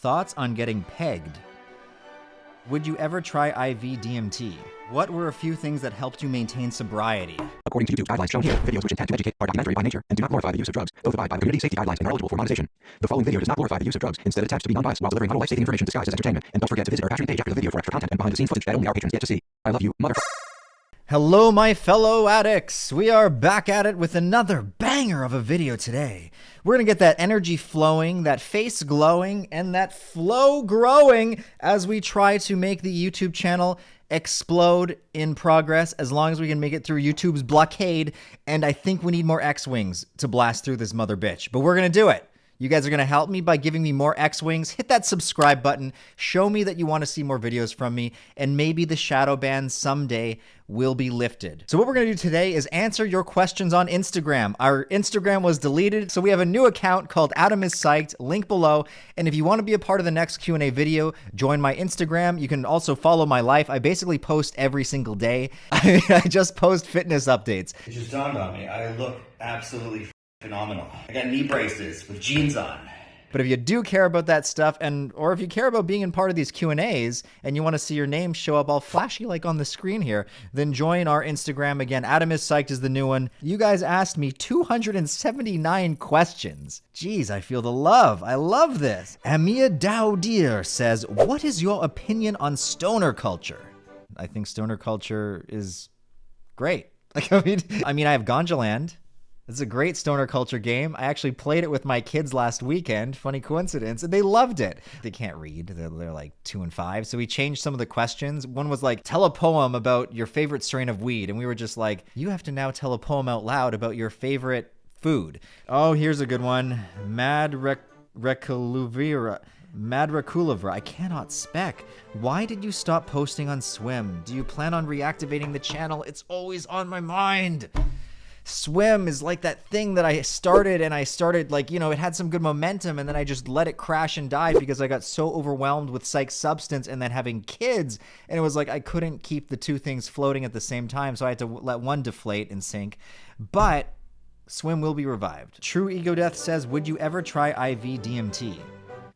Thoughts on getting pegged? Would you ever try IV DMT? What were a few things that helped you maintain sobriety? According to YouTube's guidelines shown here, videos which intend to educate are documentary by nature and do not glorify the use of drugs. Both abide by the community safety guidelines and are eligible for monetization. The following video does not glorify the use of drugs. Instead, attempts to be non-biased while delivering novel life-saving information disguised as entertainment. And don't forget to visit our Patreon page after the video for extra content and behind-the-scenes footage that only our patrons get to see. I love you, mother. Hello, my fellow addicts. We are back at it with another banger of a video today. We're going to get that energy flowing, that face glowing, and that flow growing as we try to make the YouTube channel explode in progress, as long as we can make it through YouTube's blockade. And I think we need more X-Wings to blast through this mother bitch, but we're going to do it. You guys are going to help me by giving me more X-Wings. Hit that subscribe button. Show me that you want to see more videos from me, and maybe the shadow ban someday will be lifted. So what we're going to do today is answer your questions on Instagram. Our Instagram was deleted, so we have a new account called Adam is Psyched, link below. And if you want to be a part of the next Q&A video, join my Instagram. You can also follow my life. I basically post every single day. I just post fitness updates. It just dawned on me, I look absolutely phenomenal. I got knee braces with jeans on. But if you do care about that stuff, or if you care about being in part of these Q&As and you want to see your name show up all flashy like on the screen here, then join our Instagram. Again, Adam is Psyched is the new one. You guys asked me 279 questions. Jeez, I feel the love. I love this. Amia Dowdir says, what is your opinion on stoner culture? I think stoner culture is great. Like, I mean, I have Ganjaland. It's a great stoner culture game. I actually played it with my kids last weekend. Funny coincidence. And they loved it. They can't read. They're like 2 and 5. So we changed some of the questions. One was like, tell a poem about your favorite strain of weed. And we were just like, you have to now tell a poem out loud about your favorite food. Oh, here's a good one. Madrekuluvira. I cannot spec. Why did you stop posting on Swim? Do you plan on reactivating the channel? It's always on my mind. Swim is like that thing that I started like, you know, it had some good momentum and then I just let it crash and die because I got so overwhelmed with psych substance and then having kids. And it was like I couldn't keep the two things floating at the same time. So I had to let one deflate and sink. But Swim will be revived. True Ego Death says, would you ever try IV DMT?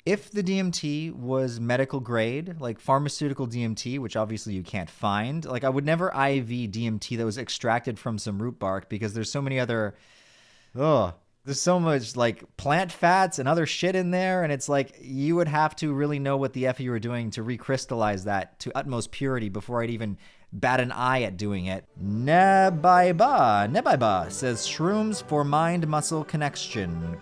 If the DMT was medical grade, like pharmaceutical DMT, which obviously you can't find, like I would never IV DMT that was extracted from some root bark because there's so many other, there's so much like plant fats and other shit in there. And it's like, you would have to really know what the F you were doing to recrystallize that to utmost purity before I'd even bat an eye at doing it. Nebaiba says, shrooms for mind muscle connection, ?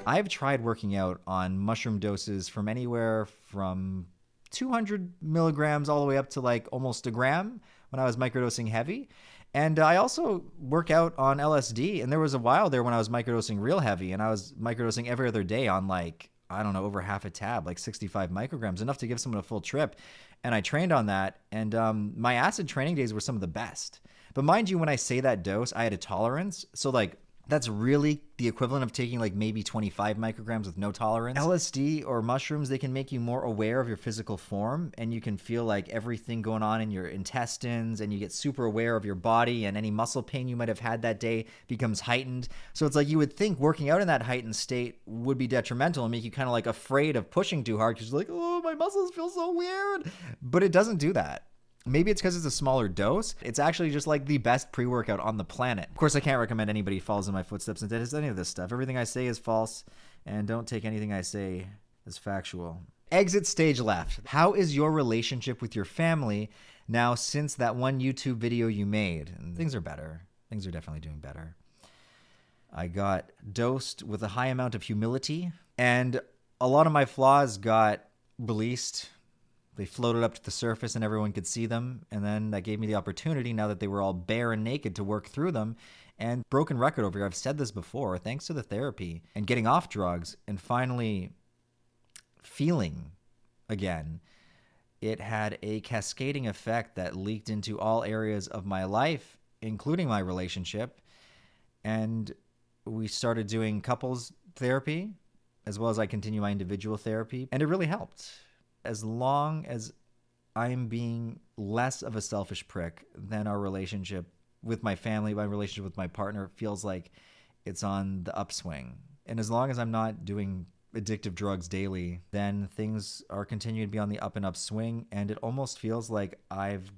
I've tried working out on mushroom doses from anywhere from 200 milligrams all the way up to like almost a gram when I was microdosing heavy. And I also work out on LSD. And there was a while there when I was microdosing real heavy and I was microdosing every other day on like, I don't know, over half a tab, like 65 micrograms, enough to give someone a full trip. And I trained on that. And my acid training days were some of the best. But mind you, when I say that dose, I had a tolerance. So like, that's really the equivalent of taking like maybe 25 micrograms with no tolerance. LSD or mushrooms, they can make you more aware of your physical form and you can feel like everything going on in your intestines and you get super aware of your body and any muscle pain you might have had that day becomes heightened. So it's like you would think working out in that heightened state would be detrimental and make you kind of like afraid of pushing too hard because you're like, oh, my muscles feel so weird. But it doesn't do that. Maybe it's because it's a smaller dose. It's actually just like the best pre-workout on the planet. Of course, I can't recommend anybody follows in my footsteps and does any of this stuff. Everything I say is false, and don't take anything I say as factual. Exit stage left. How is your relationship with your family now since that one YouTube video you made? And things are better. Things are definitely doing better. I got dosed with a high amount of humility, and a lot of my flaws got released. They floated up to the surface and everyone could see them. And then that gave me the opportunity, now that they were all bare and naked, to work through them. And broken record over here, I've said this before, thanks to the therapy and getting off drugs and finally feeling again, it had a cascading effect that leaked into all areas of my life, including my relationship. And we started doing couples therapy as well as I continue my individual therapy. And it really helped. As long as I'm being less of a selfish prick, then our relationship with my family, my relationship with my partner feels like it's on the upswing. And as long as I'm not doing addictive drugs daily, then things are continuing to be on the up and up swing, and it almost feels like I've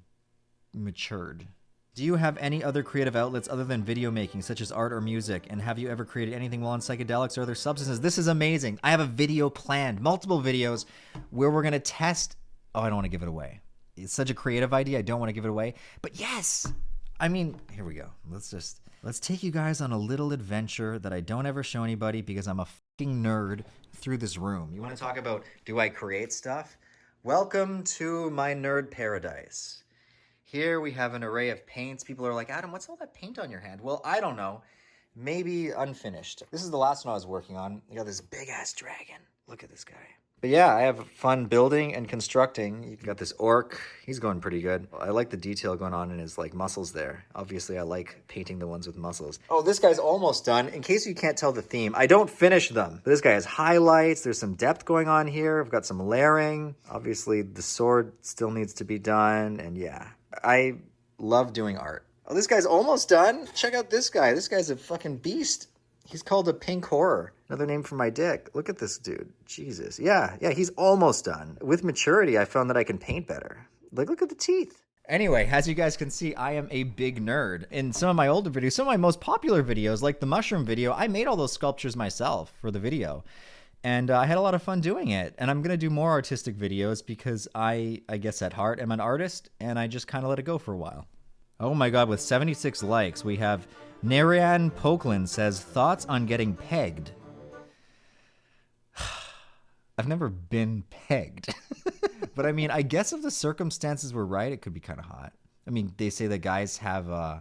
matured. Do you have any other creative outlets other than video making, such as art or music? And have you ever created anything while on psychedelics or other substances? This is amazing. I have a video planned, multiple videos, where we're going to test. Oh, I don't want to give it away. It's such a creative idea. I don't want to give it away. But yes, I mean, here we go. Let's take you guys on a little adventure that I don't ever show anybody because I'm a fucking nerd through this room. You want to talk about, do I create stuff? Welcome to my nerd paradise. Here we have an array of paints. People are like, Adam, what's all that paint on your hand? Well, I don't know. Maybe unfinished. This is the last one I was working on. You got this big ass dragon. Look at this guy. But yeah, I have fun building and constructing. You got this orc. He's going pretty good. I like the detail going on in his like muscles there. Obviously, I like painting the ones with muscles. Oh, this guy's almost done. In case you can't tell the theme, I don't finish them. But this guy has highlights. There's some depth going on here. I've got some layering. Obviously, the sword still needs to be done. And yeah, I love doing art. Oh, this guy's almost done. Check out this guy. This guy's a fucking beast. He's called a pink horror. Another name for my dick. Look at this dude. Jesus. Yeah, he's almost done. With maturity, I found that I can paint better. Like, look at the teeth. Anyway, as you guys can see, I am a big nerd. In some of my older videos, some of my most popular videos, like the mushroom video, I made all those sculptures myself for the video. And I had a lot of fun doing it. And I'm going to do more artistic videos because I guess at heart am an artist, and I just kind of let it go for a while. Oh my god, with 76 likes, we have Narayan Poklin says, thoughts on getting pegged? I've never been pegged. But I mean, I guess if the circumstances were right, it could be kind of hot. I mean, they say that guys have, I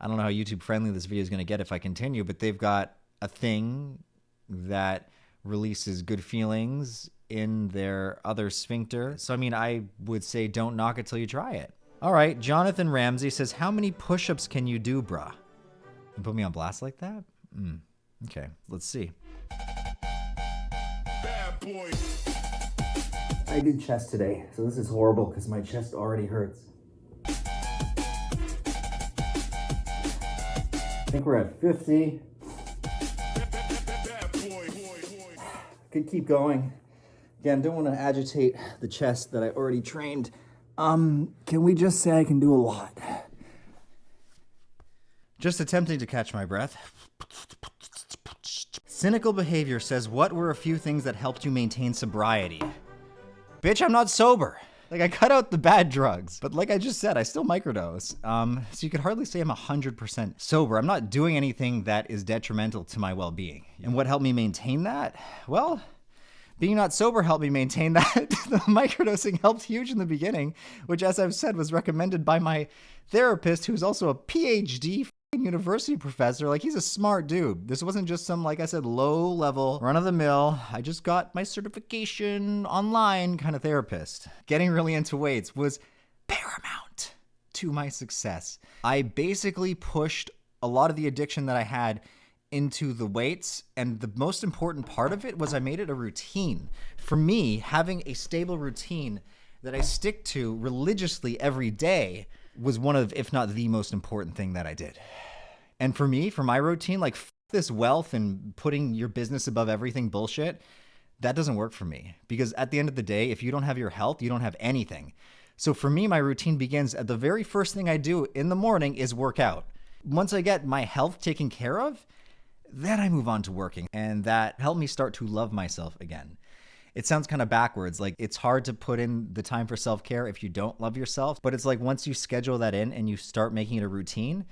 don't know how YouTube friendly this video is going to get if I continue, but they've got a thing that releases good feelings in their other sphincter. So, I mean, I would say don't knock it till you try it. All right, Jonathan Ramsey says, how many push-ups can you do, bruh? You put me on blast like that? Okay, let's see. Bad boy. I did chest today, so this is horrible because my chest already hurts. I think we're at 50. Could keep going. Again, don't want to agitate the chest that I already trained. Can we just say I can do a lot? Just attempting to catch my breath. Cynical Behavior says, what were a few things that helped you maintain sobriety? Bitch, I'm not sober. Like, I cut out the bad drugs, but like I just said, I still microdose. So you could hardly say I'm 100% sober. I'm not doing anything that is detrimental to my well-being. And what helped me maintain that? Well, being not sober helped me maintain that. The microdosing helped huge in the beginning, which, as I've said, was recommended by my therapist, who's also a PhD university professor. Like, he's a smart dude. This wasn't just some, like I said, low level, run of the mill, I just got my certification online kind of therapist. Getting really into weights was paramount to my success. I basically pushed a lot of the addiction that I had into the weights, and the most important part of it was I made it a routine. For me, having a stable routine that I stick to religiously every day was one of, if not the most important thing that I did. And for me, for my routine, like this wealth and putting your business above everything bullshit, that doesn't work for me. Because at the end of the day, if you don't have your health, you don't have anything. So for me, my routine begins at the very first thing I do in the morning is work out. Once I get my health taken care of, then I move on to working. And that helped me start to love myself again. It sounds kind of backwards. Like, it's hard to put in the time for self-care if you don't love yourself. But it's like once you schedule that in and you start making it a routine,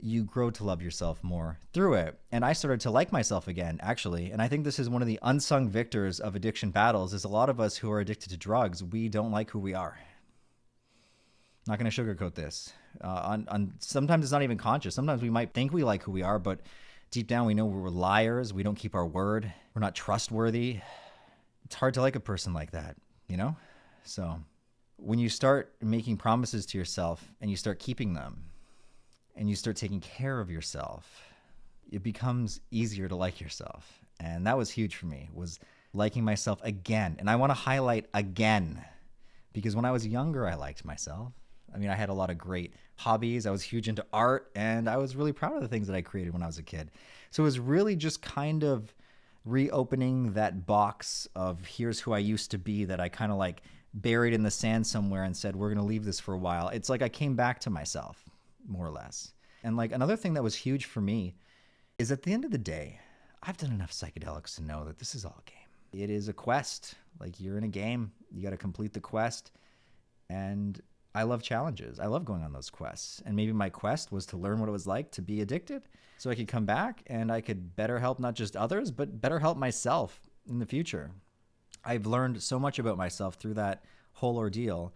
you grow to love yourself more through it. And I started to like myself again, actually. And I think this is one of the unsung victors of addiction battles, is a lot of us who are addicted to drugs, we don't like who we are. Not going to sugarcoat this. Sometimes it's not even conscious. Sometimes we might think we like who we are, but deep down we know we're liars. We don't keep our word. We're not trustworthy. It's hard to like a person like that, you know? So when you start making promises to yourself and you start keeping them and you start taking care of yourself, it becomes easier to like yourself. And that was huge for me, was liking myself again. And I want to highlight again, because when I was younger, I liked myself. I mean, I had a lot of great hobbies. I was huge into art, and I was really proud of the things that I created when I was a kid. So it was really just kind of reopening that box of here's who I used to be that I kind of like buried in the sand somewhere and said, we're going to leave this for a while. It's like I came back to myself, more or less. And like another thing that was huge for me is at the end of the day, I've done enough psychedelics to know that this is all a game. It is a quest. Like you're in a game, you got to complete the quest. And I love challenges. I love going on those quests. And maybe my quest was to learn what it was like to be addicted so I could come back and I could better help not just others, but better help myself in the future. I've learned so much about myself through that whole ordeal.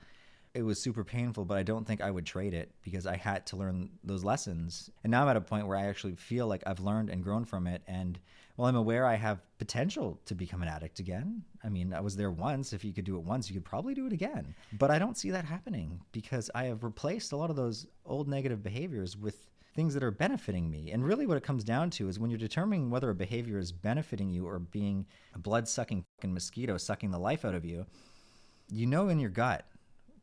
It was super painful, but I don't think I would trade it because I had to learn those lessons. And now I'm at a point where I actually feel like I've learned and grown from it. And while I'm aware I have potential to become an addict again, I mean, I was there once. If you could do it once, you could probably do it again. But I don't see that happening because I have replaced a lot of those old negative behaviors with things that are benefiting me. And really what it comes down to is when you're determining whether a behavior is benefiting you or being a blood-sucking fucking mosquito sucking the life out of you, you know in your gut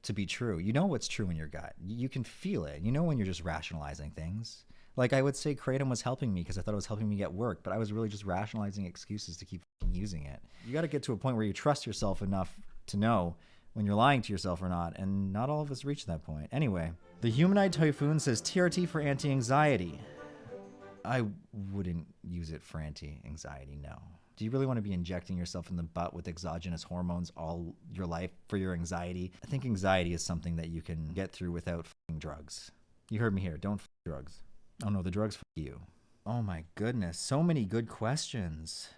to be true. You know what's true in your gut. You can feel it. You know when you're just rationalizing things. Like I would say Kratom was helping me because I thought it was helping me get work, but I was really just rationalizing excuses to keep using it. You got to get to a point where you trust yourself enough to know when you're lying to yourself or not, and not all of us reach that point. Anyway, the Humanoid Typhoon says TRT for anti-anxiety. I wouldn't use it for anti-anxiety, no. Do you really want to be injecting yourself in the butt with exogenous hormones all your life for your anxiety? I think anxiety is something that you can get through without f***ing drugs. You heard me here. Don't f*** drugs. Oh no, the drugs f*** you. Oh my goodness. So many good questions.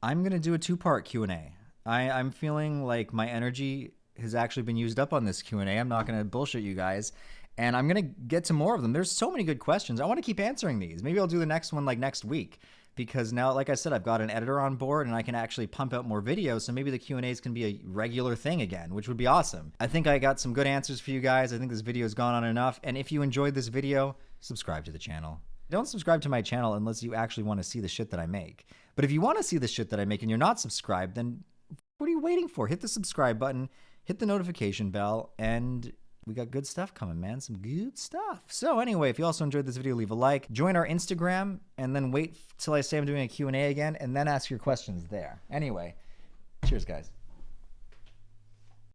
I'm going to do a 2-part Q&A. I'm feeling like my energy has actually been used up on this Q&A. I'm not going to bullshit you guys. And I'm going to get to more of them. There's so many good questions. I want to keep answering these. Maybe I'll do the next one like next week. Because now, like I said, I've got an editor on board and I can actually pump out more videos. So maybe the Q&As can be a regular thing again, which would be awesome. I think I got some good answers for you guys. I think this video's gone on enough. And if you enjoyed this video, subscribe to the channel. Don't subscribe to my channel unless you actually want to see the shit that I make. But if you want to see the shit that I make and you're not subscribed, then what are you waiting for? Hit the subscribe button, hit the notification bell, and we got good stuff coming, man. Some good stuff. So anyway, if you also enjoyed this video, leave a like. Join our Instagram, and then wait till I say I'm doing a Q&A again, and then ask your questions there. Anyway, cheers, guys.